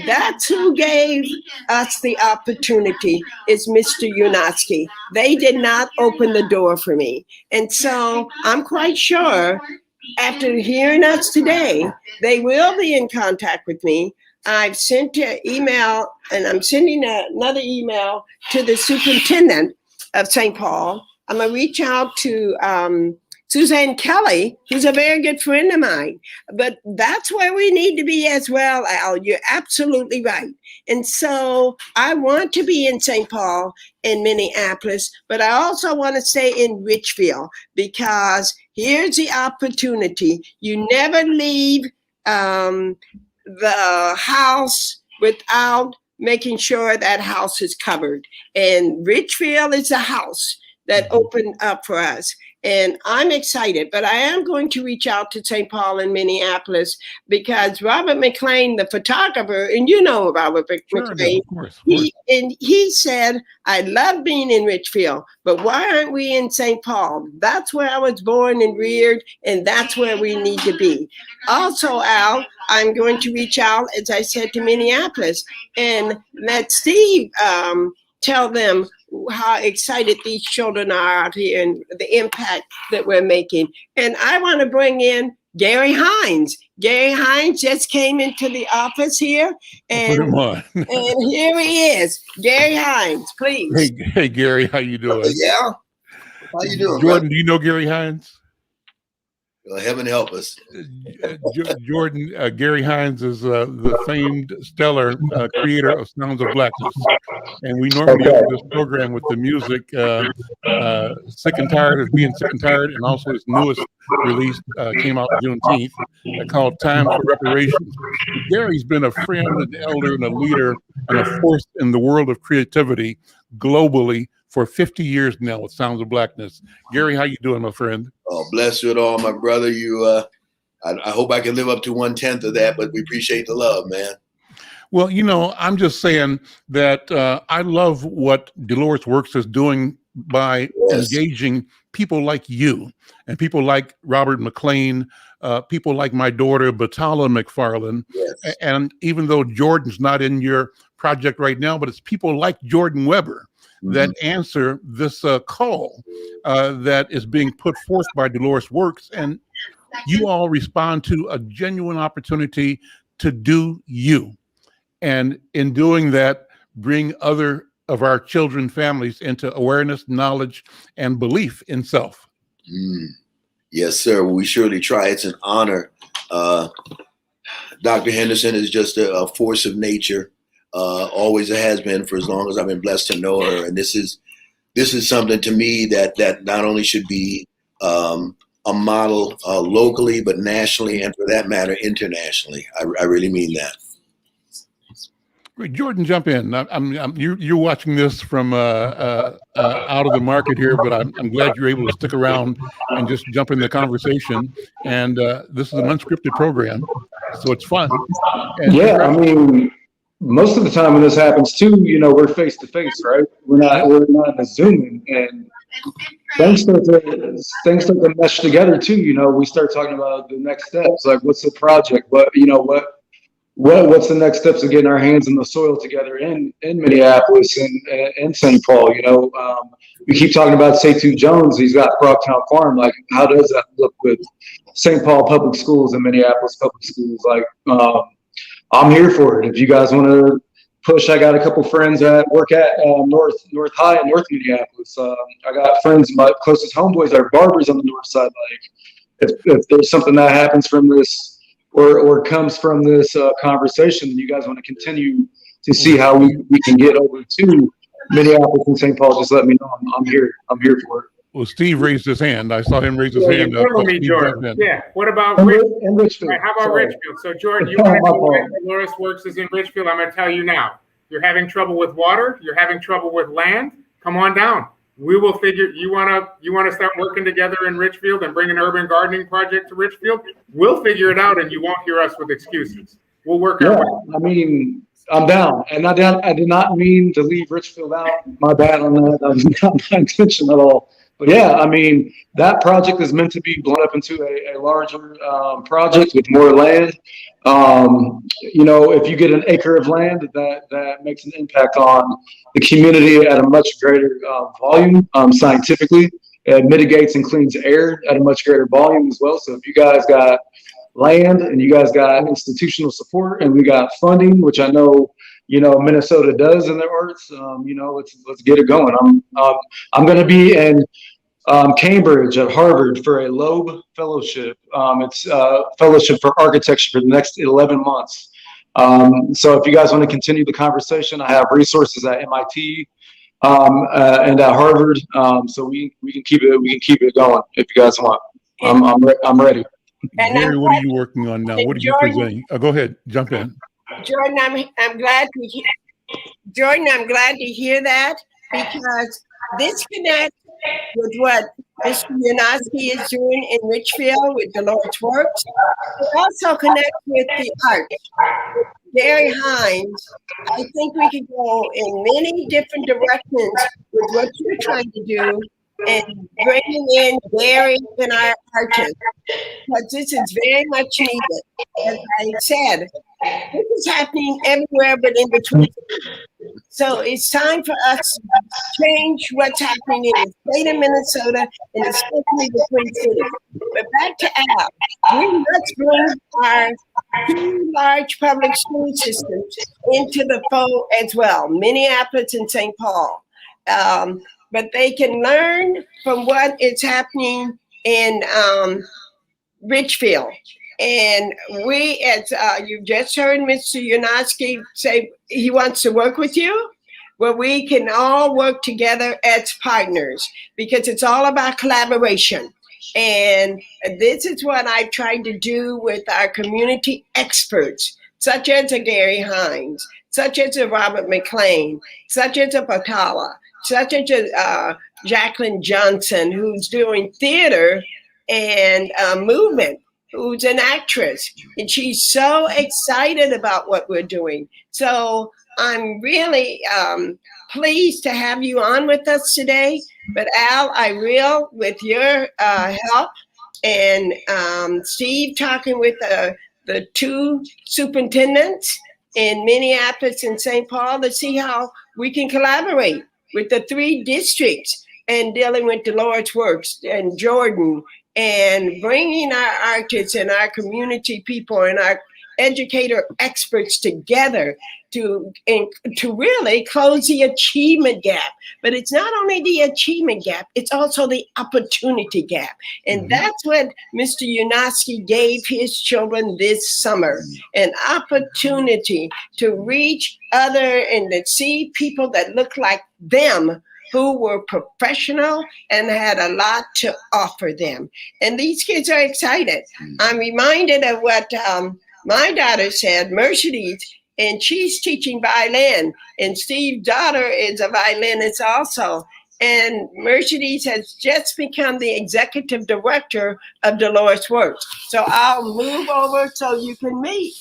That's who gave us the opportunity, is Mr. Yunatsky. They did not open the door for me. And so I'm quite sure after hearing us today, they will be in contact with me. I've sent an email, and I'm sending another email to the superintendent of St. Paul. I'm going to reach out to Suzanne Kelly, who's a very good friend of mine. But that's where we need to be as well, Al. You're absolutely right. And so I want to be in St. Paul and Minneapolis, but I also want to stay in Richfield, because here's the opportunity. You never leave the house without making sure that house is covered. And Richfield is a house that opened up for us. And I'm excited, but I am going to reach out to St. Paul and Minneapolis, because Robert McLean, the photographer, and you know Robert McLean, of course. He said, "I love being in Richfield, but why aren't we in St. Paul? That's where I was born and reared, and that's where we need to be." Also, Al, I'm going to reach out, as I said, to Minneapolis and let Steve tell them how excited these children are out here and the impact that we're making. And I want to bring in Gary Hines. Gary Hines just came into the office here, and, Put him on. and here he is. Gary Hines, please. Hey, Gary, how you doing? Yeah. How you doing, Jordan, man? do you know Gary Hines? Well, heaven help us. Jordan, Gary Hines is the famed, stellar creator of Sounds of Blackness. And we normally open this program with the music, Sick and Tired of Being Sick and Tired, and also his newest release came out Juneteenth, called Time for Reparations. Gary's been a friend, an elder, and a leader, and a force in the world of creativity globally for 50 years now with Sounds of Blackness. Gary, how you doing, my friend? Oh, bless you at all, my brother. I hope I can live up to 1/10 of that, but we appreciate the love, man. Well, I'm just saying that I love what Dolores Works is doing by engaging people like you and people like Robert McLean, people like my daughter, Batala McFarlane. Yes. And even though Jordan's not in your project right now, but it's people like Jordan Weber that answer this call that is being put forth by Dolores Works. And you all respond to a genuine opportunity to do you. And in doing that, bring other of our children, families into awareness, knowledge, and belief in self. Yes, sir. We surely try. It's an honor. Dr. Henderson is just a force of nature. Always has been for as long as I've been blessed to know her. And this is something to me that not only should be a model locally, but nationally, and for that matter, internationally. I really mean that. Great. Jordan, jump in. You're watching this from out of the market here, but I'm glad you're able to stick around and just jump in the conversation. And this is an unscripted program, so it's fun. And I mean, most of the time when this happens too, we're face to face, right? We're not in a Zoom, and things start to mesh together too. We start talking about the next steps, like what's the project, what's the next steps of getting our hands in the soil together in Minneapolis and St. Paul. We keep talking about Setu Jones. He's got Frogtown Farm. Like, how does that look with St. Paul Public Schools and Minneapolis Public Schools? Like, I'm here for it. If you guys want to push, I got a couple friends that work at North High in North Minneapolis. I got friends, my closest homeboys are barbers on the north side. Like, if there's something that happens from this or comes from this conversation, and you guys want to continue to see how we can get over to Minneapolis and St. Paul, just let me know. I'm here for it. Well, Steve raised his hand. I saw him raise his hand. Jordan. Yeah. What about Richfield? Right, how about Richfield? So, Jordan, you want to know why Dolores Works is in Richfield? I'm going to tell you now. You're having trouble with water. You're having trouble with land. Come on down. We will figure. You want to start working together in Richfield and bring an urban gardening project to Richfield? We'll figure it out, and you won't hear us with excuses. We'll work our way. I mean, I'm down, and I did not mean to leave Richfield out. My bad on that. That was not my intention at all. But yeah, I mean, that project is meant to be blown up into a larger project with more land. If you get an acre of land, that makes an impact on the community at a much greater volume scientifically. It mitigates and cleans air at a much greater volume as well. So if you guys got land and you guys got institutional support and we got funding, which I know Minnesota does in their arts, let's get it going. I'm going to be in Cambridge at Harvard for a Loeb Fellowship. It's a fellowship for architecture for the next 11 months. So if you guys want to continue the conversation, I have resources at MIT and at Harvard. So we can keep it going if you guys want. I'm ready. Gary, what are you working on now? What are you presenting? Go ahead, jump in. Jordan, I'm glad to hear that, because this connects with what Mr. Yanowski is doing in Richfield with Dolores Works. It also connects with the arts. Gary Hines, I think we can go in many different directions with what you're trying to do and bringing in Gary and our artists, because this is very much needed. As I said, this is happening everywhere but in between. So it's time for us to change what's happening in the state of Minnesota and especially the Twin Cities. But back to Al, let's bring our two large public school systems into the fold as well, Minneapolis and St. Paul. But they can learn from what is happening in Richfield. And we, as you just heard Mr. Yunowski say, he wants to work with you. Well, we can all work together as partners because it's all about collaboration. And this is what I tried to do with our community experts, such as a Gary Hines, such as a Robert McFarlane, such as a Patala, such as a Jacqueline Johnson, who's doing theater and movement, who's an actress. And she's so excited about what we're doing. So I'm really pleased to have you on with us today. But Al, I will, with your help, and Steve talking with the two superintendents in Minneapolis and St. Paul to see how we can collaborate with the 3 districts and dealing with Dolores Works and Jordan and bringing our artists and our community people and our educator experts together to really close the achievement gap. But it's not only the achievement gap, it's also the opportunity gap. And that's what Mr. Yunowski gave his children this summer, an opportunity to reach other and to see people that look like them, who were professional and had a lot to offer them. And these kids are excited. I'm reminded of what my daughter said, Mercedes, and she's teaching violin, and Steve's daughter is a violinist also. And Mercedes has just become the executive director of Dolores Works. So I'll move over so you can meet.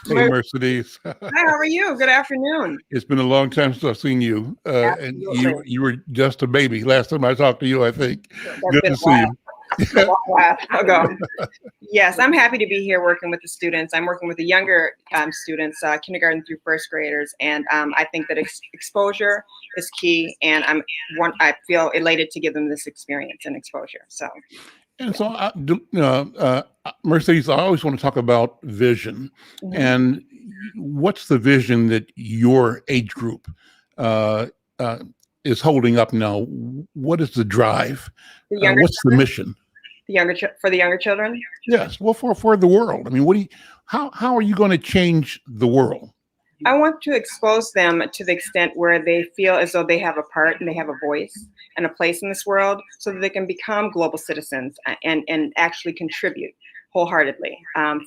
Hey, Mercedes. Hi, how are you? Good afternoon. It's been a long time since I've seen you. And you were just a baby last time I talked to you, I think. Good to see you. A while ago. Yes, I'm happy to be here working with the students. I'm working with the younger students, kindergarten through first graders, and I think that exposure is key, and I feel elated to give them this experience and exposure. So, and so, Mercedes, I always want to talk about vision, and what's the vision that your age group is holding up now? What is the drive? What's the mission? For the younger children? Yes. Well, for the world. I mean, how are you going to change the world? I want to expose them to the extent where they feel as though they have a part and they have a voice and a place in this world, so that they can become global citizens and actually contribute wholeheartedly,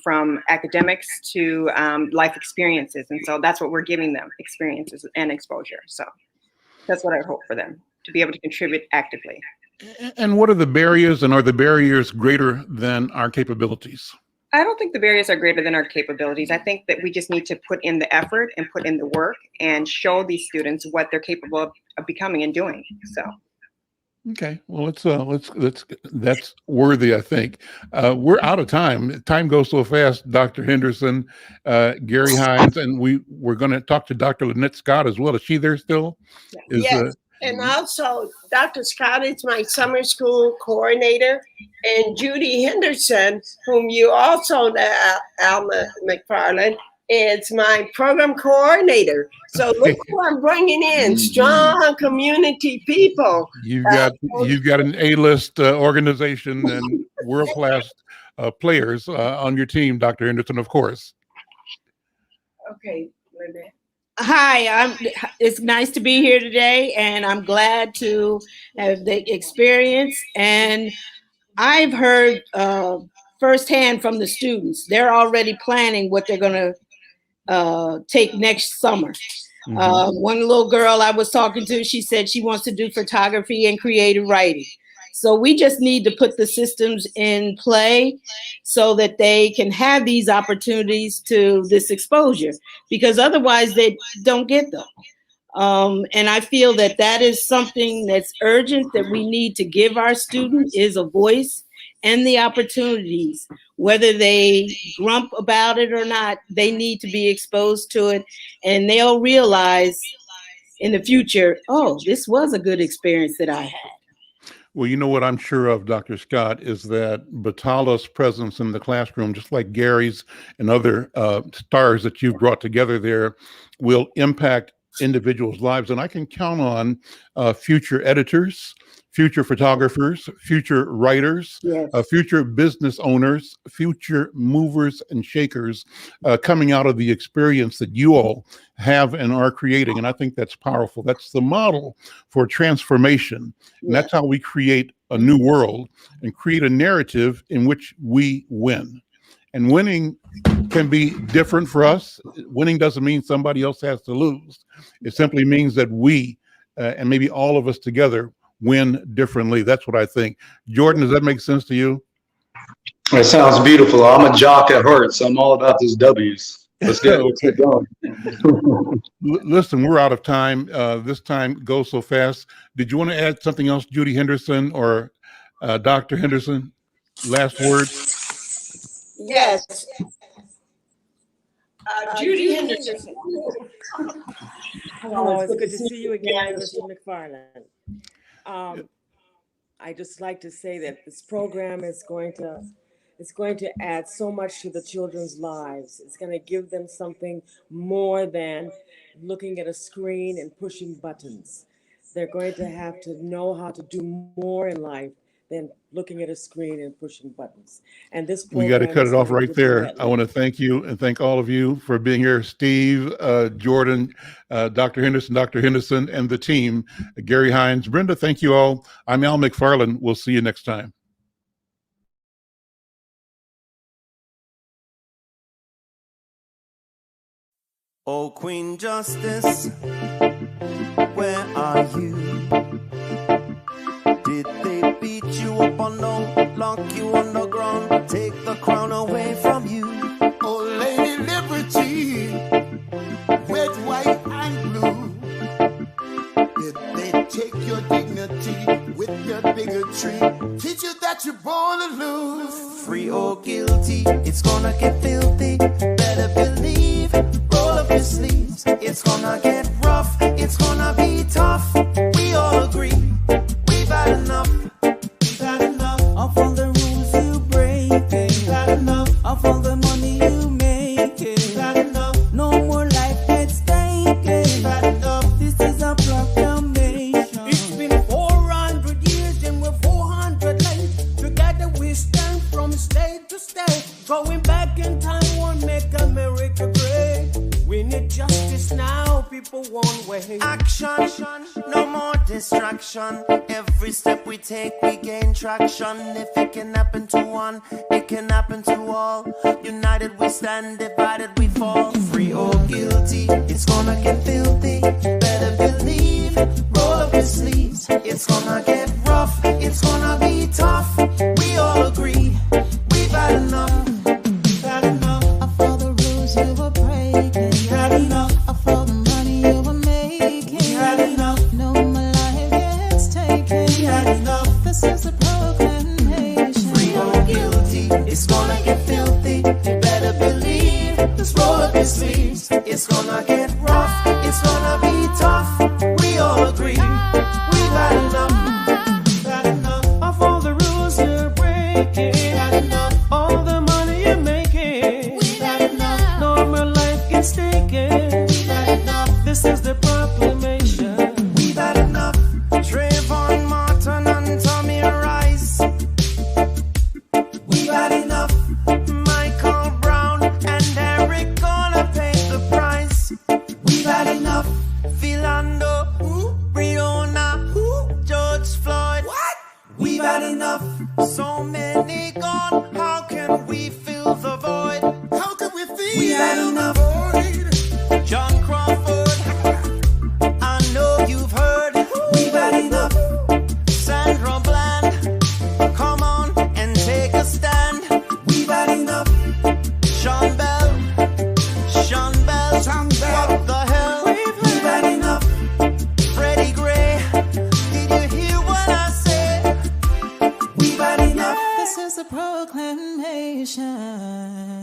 from academics to life experiences. And so that's what we're giving them, experiences and exposure. So that's what I hope for them, to be able to contribute actively. And what are the barriers, and are the barriers greater than our capabilities? I don't think the barriers are greater than our capabilities. I think that we just need to put in the effort and put in the work and show these students what they're capable of becoming and doing. So. Okay, well, that's worthy, I think. We're out of time. Time goes so fast, Dr. Henderson, Gary Hines, and we're going to talk to Dr. Lynette Scott as well. Is she there still? Yes. And also, Dr. Scott is my summer school coordinator, and Judy Henderson, whom you also know, Al McFarlane, is my program coordinator. So look who I'm bringing in, strong community people. You've got an A-list organization and world-class players on your team, Dr. Henderson, of course. Okay, Lynette. Hi, it's nice to be here today, and I'm glad to have the experience. And I've heard firsthand from the students. They're already planning what they're going to take next summer. One little girl I was talking to, she said she wants to do photography and creative writing. So we just need to put the systems in play so that they can have these opportunities to this exposure, because otherwise they don't get them. And I feel that that is something that's urgent, that we need to give our students, is a voice and the opportunities. Whether they grump about it or not, they need to be exposed to it, and they'll realize in the future, oh, this was a good experience that I had. Well, you know what I'm sure of, Dr. Scott, is that Batala's presence in the classroom, just like Gary's and other stars that you've brought together there, will impact individuals' lives. And I can count on future editors, future photographers, future writers, Yes. future business owners, future movers and shakers coming out of the experience that you all have and are creating. And I think that's powerful. That's the model for transformation. And that's how we create a new world and create a narrative in which we win. And winning can be different for us. Winning doesn't mean somebody else has to lose. It simply means that we, and maybe all of us together, win differently. That's what I think. Jordan, does that make sense to you? It sounds beautiful. I'm a jock at heart, so I'm all about those W's. Let's get going. Listen, we're out of time. This time goes so fast. Did you want to add something else, Judy Henderson or Dr. Henderson? Last word? Yes. Judy Henderson. Hello, it's good to see you again, Mr. McFarlane. I just like to say that this program is going to add so much to the children's lives. It's going to give them something more than looking at a screen and pushing buttons. They're going to have to know how to do more in life than looking at a screen and pushing buttons. And this we got to cut it off right there. I want to thank you and thank all of you for being here. Steve, Jordan, Dr. Henderson, and the team, Gary Hines, Brenda, thank you all. I'm Al McFarlane. We'll see you next time. Oh, Queen Justice, where are you? Did they beat you up or no? Lock you on the ground, take the crown away from you? Oh, Lady Liberty, red, white, and blue. Did they take your dignity with their bigotry? Teach you that you're born to lose. Free or guilty, it's gonna get filthy. Better believe, roll up your sleeves. It's gonna get rough, it's gonna be tough. We all agree. We've had enough. We've had enough of all the rules you break. We've had enough of all the money you make. We've had enough. No more life gets taken. We've had enough. This is a proclamation. It's been 400 years and we're 400 late. Together we stand from state to state. Going back in time won't make America great. We need justice now, people won't wait. Action, no more distraction. Every step we take, we gain traction. If it can happen to one, it can happen to all. United we stand, divided we fall. Free or guilty, it's gonna get filthy. Better believe, roll up your sleeves. It's gonna get rough, it's gonna be tough. We all agree, we've had enough. We've had enough of all the rules you were breaking. We had enough of all the money you were making. We had enough. No more life gets taken. We had enough. This is a proclamation. Free or guilty, it's gonna get filthy. You better believe. Just roll up your sleeves. It's gonna get rough. It's gonna be tough. We all agree. We've had enough. We've had enough of all the rules you're breaking. We had enough. All the money you're making. We've had enough. No more life gets taken. We've had enough. This is the proclamation. We've had enough. Trayvon Martin and Tommy Rice. We've had enough. Michael Brown and Eric gonna pay the price. We've had enough. Philando, Breonna, George Floyd. What? We've had enough. So many gone. How can we fill the void? How can we feel? We've had enough. John Crawford, I know you've heard. We've had enough. Sandra Bland, come on and take a stand. We've had enough. Sean Bell, what the hell? We've had enough. Freddie Gray, did you hear what I said? We've had enough. This is a proclamation.